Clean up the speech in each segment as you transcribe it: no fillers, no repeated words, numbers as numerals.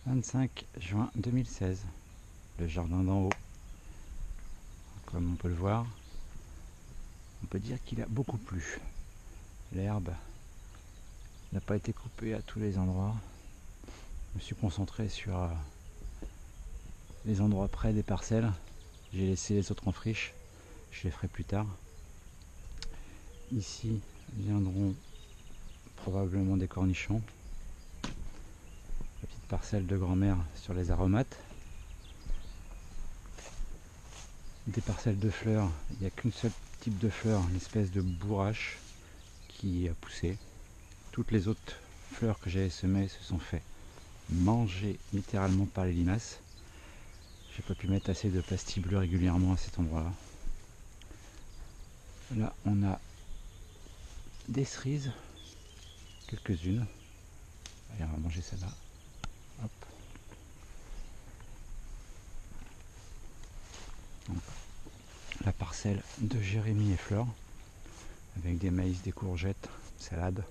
25 juin 2016, le jardin d'en haut. Comme on peut le voir, on peut dire qu'il a beaucoup plu. L'herbe n'a pas été coupée à tous les endroits. Je me suis concentré sur les endroits près des parcelles. J'ai laissé les autres en friche, je les ferai plus tard. Ici viendront probablement des cornichons. La petite parcelle de grand-mère sur les aromates. Des parcelles de fleurs, il n'y a qu'une seule type de fleur, une espèce de bourrache qui a poussé. Toutes les autres fleurs que j'avais semées se sont fait manger littéralement par les limaces. J'ai pas pu mettre assez de pastilles bleues régulièrement à cet endroit-là. Là, on a des cerises, quelques-unes. Allez, on va manger celle-là. Hop. Donc, la parcelle de Jérémy et Fleur, avec des maïs, des courgettes, salade,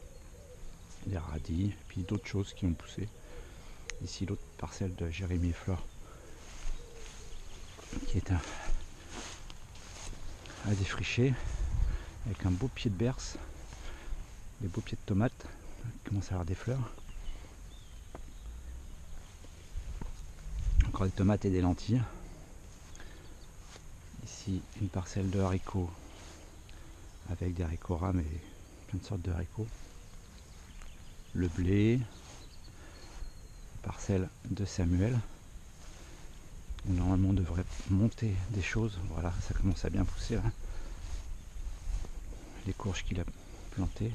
des radis, et puis d'autres choses qui ont poussé. Ici, l'autre parcelle de Jérémy et Fleur, qui est à défricher, avec un beau pied de berce, des beaux pieds de tomates, qui commencent à avoir des fleurs. Encore des tomates et des lentilles. Ici, une parcelle de haricots, avec des haricots rames et plein de sortes de haricots. Le blé, parcelle de Samuel, où normalement on devrait monter des choses. Voilà, ça commence à bien pousser là. Les courges qu'il a plantées.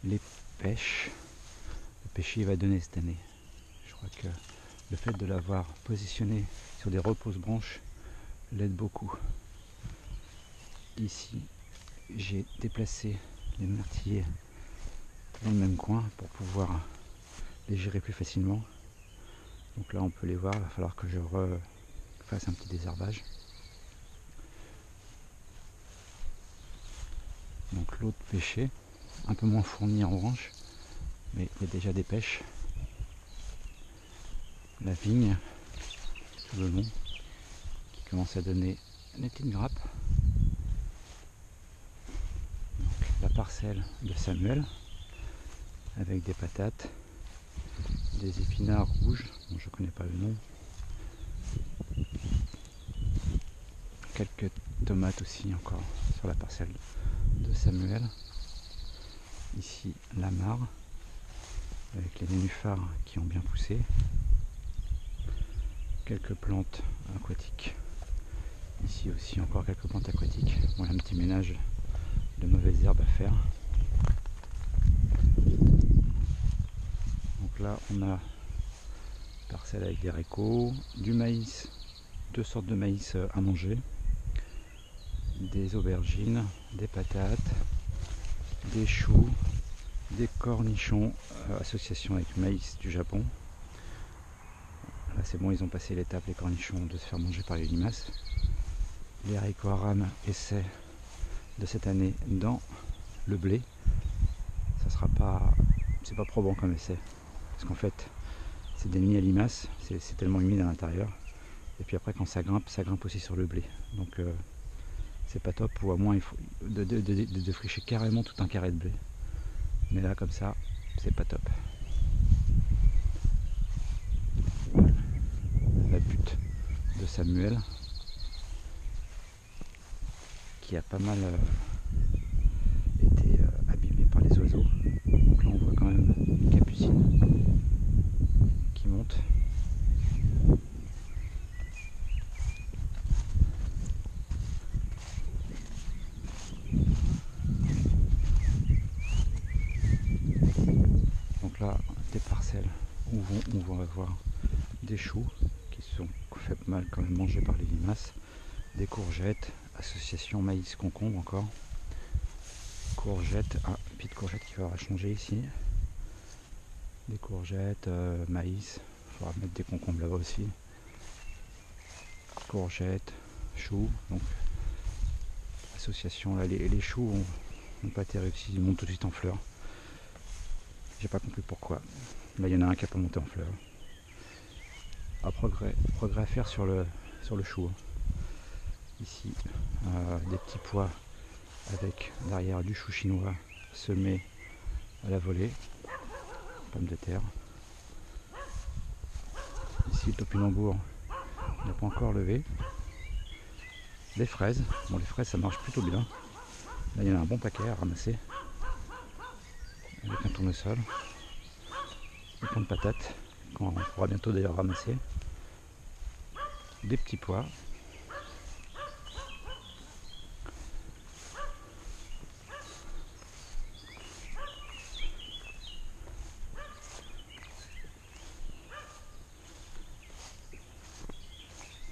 Les pêches. Le pêcher va donner cette année. Je crois que le fait de l'avoir positionné sur des repose-branches l'aide beaucoup. Ici, j'ai déplacé les myrtillers dans le même coin pour pouvoir les gérer plus facilement. Donc là, on peut les voir. Il va falloir que je fasse un petit désherbage. Donc l'eau de pêcher, un peu moins fournie en branche, mais il y a déjà des pêches. La vigne, tout le long, qui commence à donner des petites grappes. Donc, la parcelle de Samuel, avec des patates, des épinards rouges, dont je ne connais pas le nom. Quelques tomates aussi encore sur la parcelle de Samuel. Ici la mare, avec les nénuphars qui ont bien poussé. Quelques plantes aquatiques. Ici aussi encore quelques plantes aquatiques. Voilà un petit ménage de mauvaises herbes à faire. Donc là on a une parcelle avec des haricots, du maïs, deux sortes de maïs à manger, des aubergines, des patates, des choux, des cornichons, association avec maïs du Japon. Là c'est bon, ils ont passé l'étape, les cornichons, de se faire manger par les limaces. Les haricots haram, essai de cette année dans le blé. Ça sera pas, c'est pas probant comme essai, parce qu'en fait c'est des nids à limaces, c'est tellement humide à l'intérieur. Et puis après quand ça grimpe aussi sur le blé. Donc c'est pas top, ou à moins il faut de fricher carrément tout un carré de blé. Mais là comme ça, c'est pas top. La butte de Samuel, qui a pas mal été abîmée par les oiseaux. Donc là on voit quand même une capucine qui monte. Donc là, des parcelles où on va avoir des choux qui se sont fait mal quand même manger par les limaces, des courgettes, association maïs-concombre encore, courgettes, pied de courgette qui va changer ici, des courgettes, maïs, il faudra mettre des concombres là-bas aussi, courgettes, choux, donc association là, les choux n'ont pas été réussis, ils montent tout de suite en fleurs. J'ai pas compris pourquoi. Là, il y en a un qui a pas monté en fleurs. Progrès à faire sur le chou. Ici, des petits pois avec derrière du chou chinois semé à la volée, pommes de terre. Ici, le topinambour n'a pas encore levé. Les fraises, bon les fraises ça marche plutôt bien. Là il y en a un bon paquet à ramasser avec un tournesol. Des plants de patates qu'on pourra bientôt d'ailleurs ramasser. Des petits pois.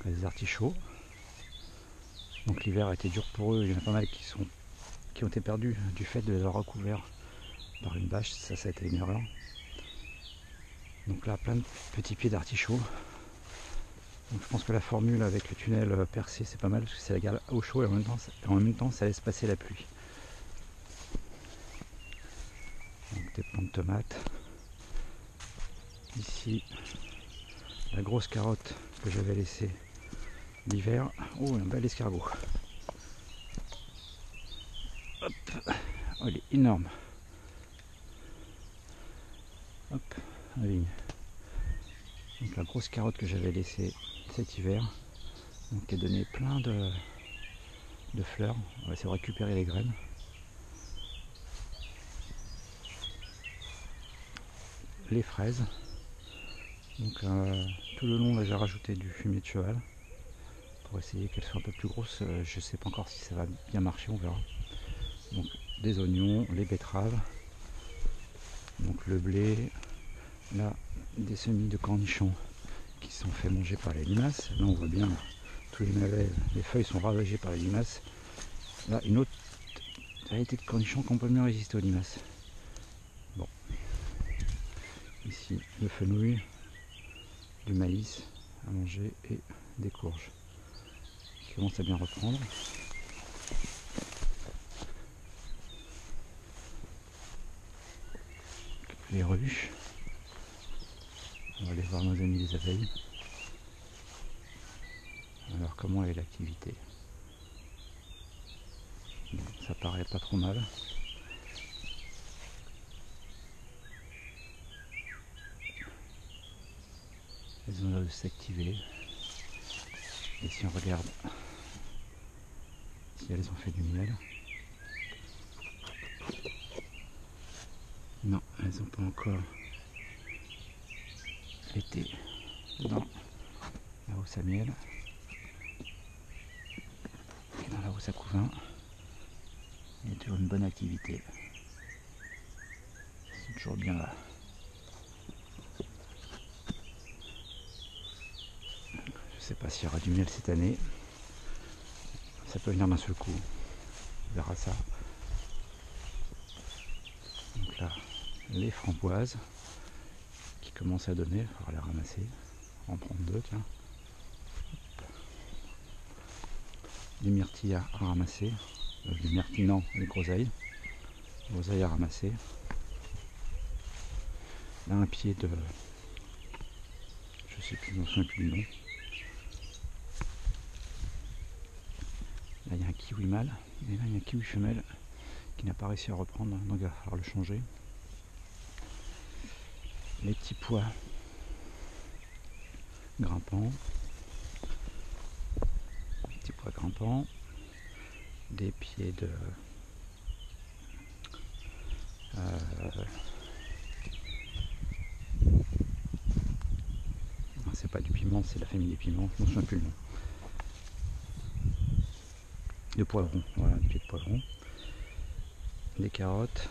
Des artichauts. Donc l'hiver a été dur pour eux, il y en a pas mal qui ont été perdus du fait de les avoir recouverts par une bâche, ça a été une erreur. Donc là plein de petits pieds d'artichauts. Donc je pense que la formule avec le tunnel percé c'est pas mal parce que ça garde au chaud et en même temps ça laisse passer la pluie. Donc des plants de tomates. Ici la grosse carotte que j'avais laissée l'hiver. Oh, un bel escargot. Hop. Oh, il est énorme. Hop, la vigne. Donc la grosse carotte que j'avais laissée cet hiver, donc qui a donné plein de fleurs. On va essayer de récupérer les graines. Les fraises. Donc tout le long là j'ai rajouté du fumier de cheval pour essayer qu'elles soient un peu plus grosses. Je sais pas encore si ça va bien marcher, on verra. Donc des oignons, les betteraves, donc le blé, là des semis de cornichons qui sont fait manger par les limaces. Là on voit bien tous les navets, les feuilles sont ravagées par les limaces. Là une autre variété de cornichons qui peut mieux résister aux limaces. Bon, ici le fenouil, du maïs à manger et des courges qui commencent à bien reprendre. Les ruches, on va aller voir nos amis les abeilles. Alors comment est l'activité? Ça paraît pas trop mal. Elles ont l'air de s'activer. Et si on regarde si elles ont fait du miel, non, elles n'ont pas encore été dans la hausse à miel et dans la hausse à couvain. Il y a toujours une bonne activité. C'est toujours bien là. Je sais pas s'il y aura du miel cette année. Ça peut venir d'un seul coup. On verra ça. Donc là, les framboises qui commencent à donner. Il faudra les ramasser. On va en prendre deux, tiens. Les myrtilles à ramasser. Les myrtilles, non, les groseilles. Les groseilles à ramasser. Là, un pied de... Je sais plus, je ne me souviens plus du nom. Là, il y a un kiwi mâle, et là, il y a un kiwi femelle qui n'a pas réussi à reprendre, donc il va falloir le changer. Les petits pois grimpants. Les petits pois grimpants. Des pieds de... c'est pas du piment, c'est la famille des piments, je ne me souviens plus le nom. De poivrons, voilà, des pieds de poivrons. Des carottes,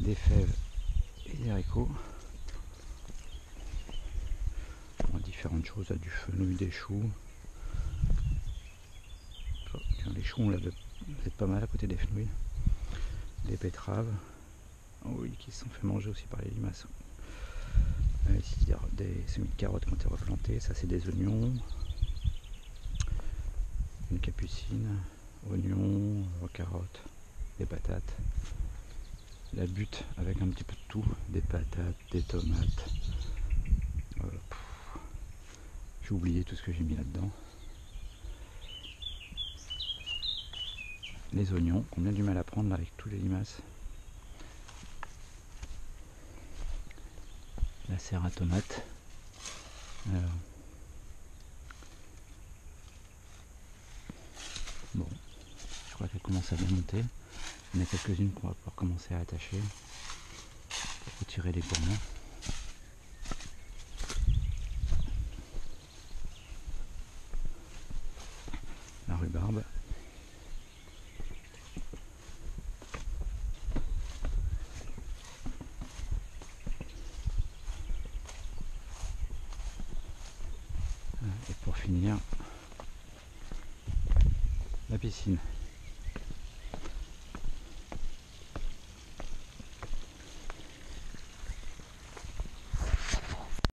des fèves et des haricots. Bon, différentes choses, du fenouil, des choux. Les choux, on l'a peut-être pas mal à côté des fenouils. Des betteraves, oh oui, qui se sont fait manger aussi par les limaces. Ici, il y a des semis de carottes qui ont été replantés. Ça, c'est des oignons. Une capucine, oignons, carottes, des patates. la butte avec un petit peu de tout, des patates, des tomates. J'ai oublié tout ce que j'ai mis là-dedans. Les oignons, qu'on a bien du mal à prendre là avec tous les limaces. La serre à tomates. Alors. Bon, je crois qu'elle commence à bien monter. Il y en a quelques-unes qu'on va pouvoir commencer à attacher pour retirer les gourmands. La rhubarbe. Et pour finir, la piscine.